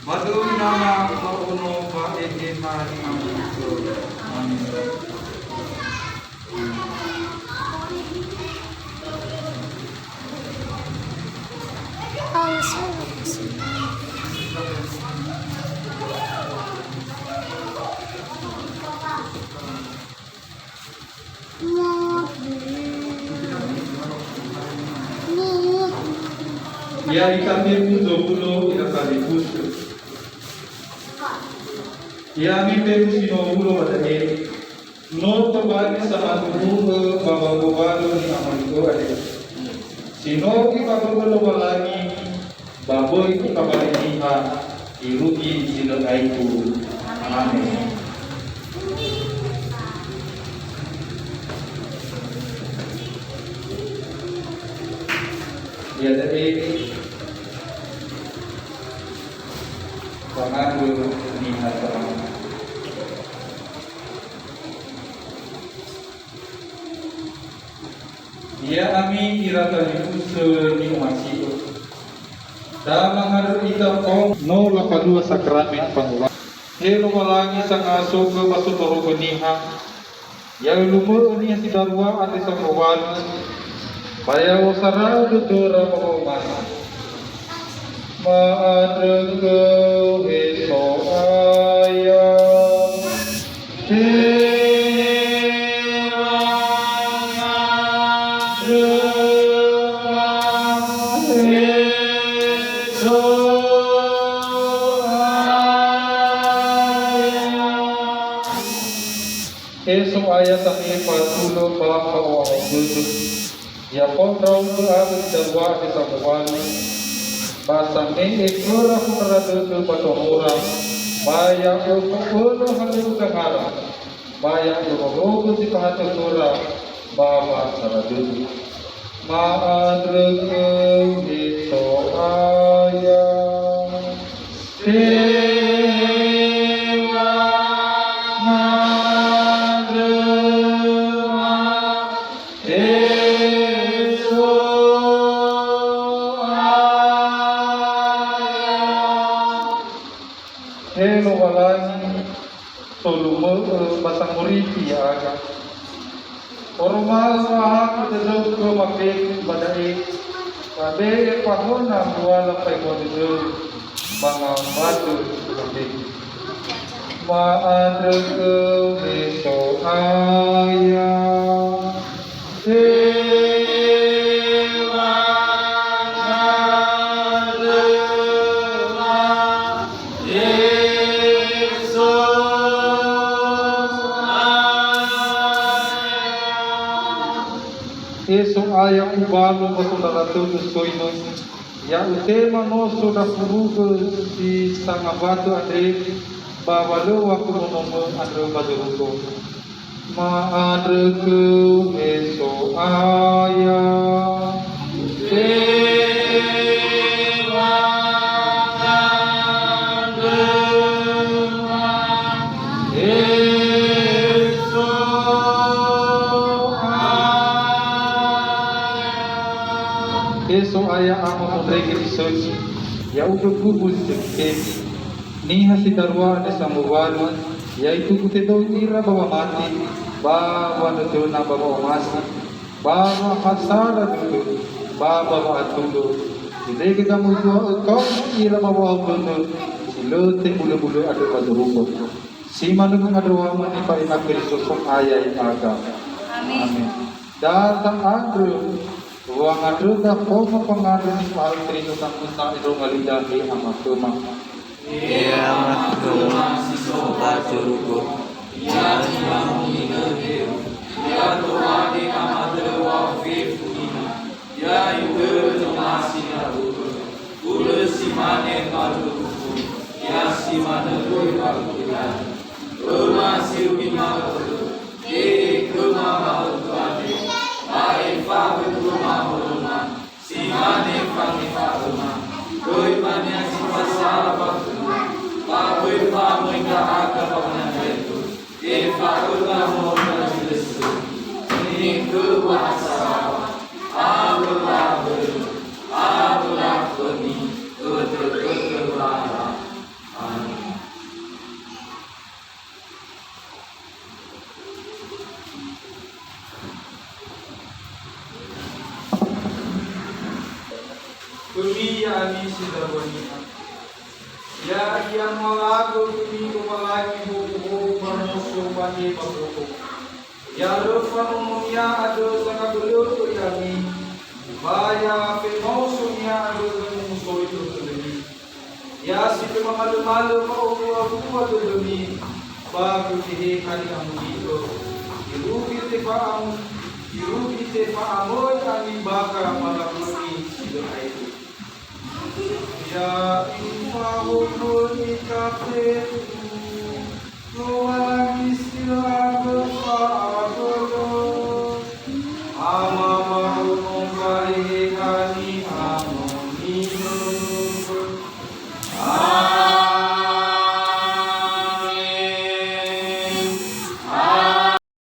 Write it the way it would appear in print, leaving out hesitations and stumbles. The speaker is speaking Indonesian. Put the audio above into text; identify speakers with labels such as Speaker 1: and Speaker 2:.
Speaker 1: Badui nama pauno ba eke mari amito. Amin. Ya ikame puzo ilakali puso. Ya mi pe sino ulo badane. No to bani sama tuhu baba bobalo ni amaniko ade. Sino ki pagolo balani baboy ki kabaliniha irugi sino aiku. Amin. Ya dari pangadu ni hataram. Ya ami irata usul ni masih. Dalam haru ita kong no lapadua sakramen pangulang. Helo malangi sang aso ke masutoro beniha. Ya lumu ni si darwa ati sang awan. Baya usara dudura pengumana. Maadrengkau heso ayam. Esok ayat ini patulo bapa orang dulu. Ya kontrol berada darwa di sabuani. Basang ini ekor aku berada di orang. Bayang ukul halu kehara. Bayang ukul si pahatu tura. Bapa saradu. Maadrengkau esok ayat. Helo walani solumo basang muriti aga. Ormal ahak terus ke makin badai. Kade pahona buala pai bodu bangal batu makin. Maadrengkau esok ayam. Esok ayam ubalo basudara tutus soino. Ya utema no sudah furugo di sangabatu andre babalo aku nomo andre badurugo. Maadrengkau esok ayam. Esok ayah ama mereka disoci. Ya udah kubus sekali. Niha si darwa ada sambuwan. Yaitu kutedo ira bawa mati. Bawa nadona bawa masi. Bawa hasara dulu. Bawa atulo. Jadi kita mujua kau ira bawa atulo. Silote bulu-bulu ada pada ruko. Si manung ada waman ni pai akhir sosok ayah aga. Amin. Datang andru. Ruang adruga koma pengaruh ni pahal terino tangkusa ito ngalidahi amat kema.
Speaker 2: Iya amat kema sisoka curuko. Iya simamu minahiru. Iya tuwadi amat lewa fifuna. Iya yuke jomasi naruko. Ule simane kaluku. Iya simane kui kalukulan. Kema siruki maluku. Kema maluku ade. Ai fawe kuma horuma, simane fami faruma, koi mania si pasara bakuma, pawe famo inga aga bakuna jetu, faula mona jilesu, ni kuwasa, abula koni, kutu bara,
Speaker 3: sidarwania. Ya yang malago kini kumalagi buku bermusuh bani babuku. Ya rufa umumnya ada sangat gelur kuyami. Baya pemausunya ada musuh itu demi. Ya si pemalu-malu mau buat demi. Bagu tihe kali kamu itu. Irugi tefaamo kami bakar malam ini siapa itu. Ya infahumul ikafe Nuwagi sila